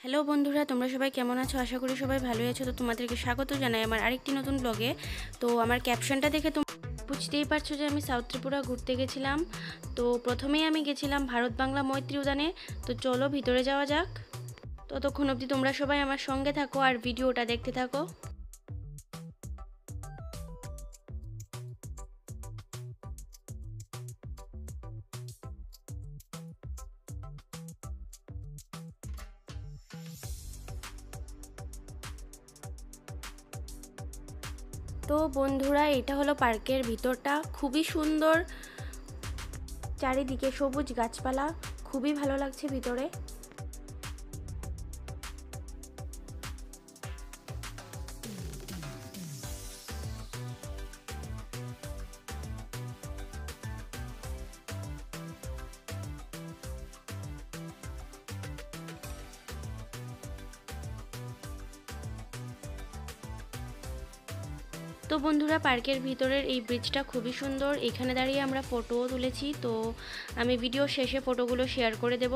Hello বন্ধুরা, তোমরা সবাই কেমন আছো? আশা করি সবাই ভালোই আছো। তো তোমাদেরকে স্বাগত জানাই আমার আরেকটি নতুন ব্লগে। তো আমার ক্যাপশনটা দেখে তোমরা বুঝতেই পারছো যে আমি সাউথ ত্রিপুরা ঘুরতে গেছিলাম। তো প্রথমেই আমি গেছিলাম ভারত বাংলা মৈত্রী উদ্যানে। তো চলো ভিতরে যাওয়া যাক। ততক্ষণ অবধি তোমরা সবাই আমার সঙ্গে থাকো আর ভিডিওটা দেখতে থাকো। তো বন্ধুরা, এটা হলো পার্কের ভিতরটা, খুবই সুন্দর, চারিদিকে সবুজ গাছপালা, খুবই ভালো লাগছে ভিতরে। তো বন্ধুরা, পার্কের ভিতরের এই ব্রিজটা খুবই সুন্দর, এখানে দাঁড়িয়ে আমরা ফটোও তুলেছি। তো আমি ভিডিও শেষে ফটোগুলো শেয়ার করে দেব।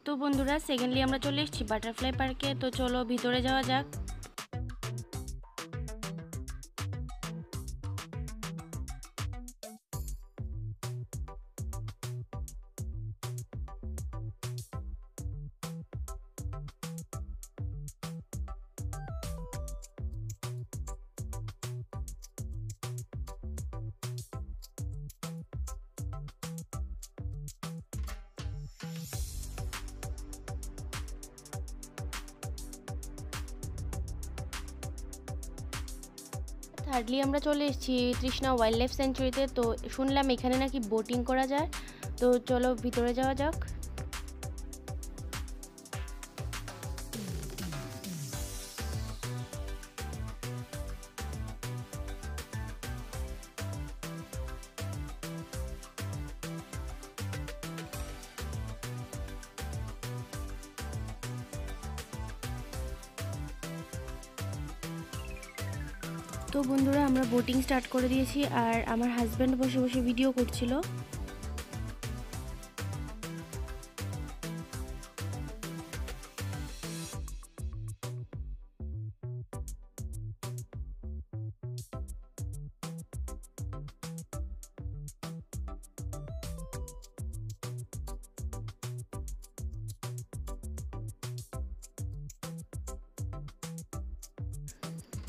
তো বন্ধুরা, সেকেন্ডলি আমরা চলে এসেছি বাটারফ্লাই পার্কে। তো চলো ভিতরে যাওয়া যাক। থার্ডলি আমরা চলে এসেছি তৃষ্ণা ওয়াইল্ড লাইফ স্যাঞ্চুরিতে। তো শুনলাম এখানে নাকি বোটিং করা যায়। তো চলো ভিতরে যাওয়া যাক। তো বন্ধুরা, আমরা বোটিং স্টার্ট করে দিয়েছি আর আমার হাজব্যান্ড বসে বসে ভিডিও করছিল।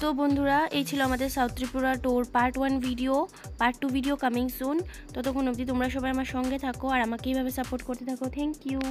তো বন্ধুরা, এই ছিল আমাদের south Tripura tour part 1 video. Part 2 video coming soon. ততক্ষণ অবধি তোমরা সবাই আমার সঙ্গে থাকো আর আমাকে এইভাবে সাপোর্ট করতে থাকো। Thank you.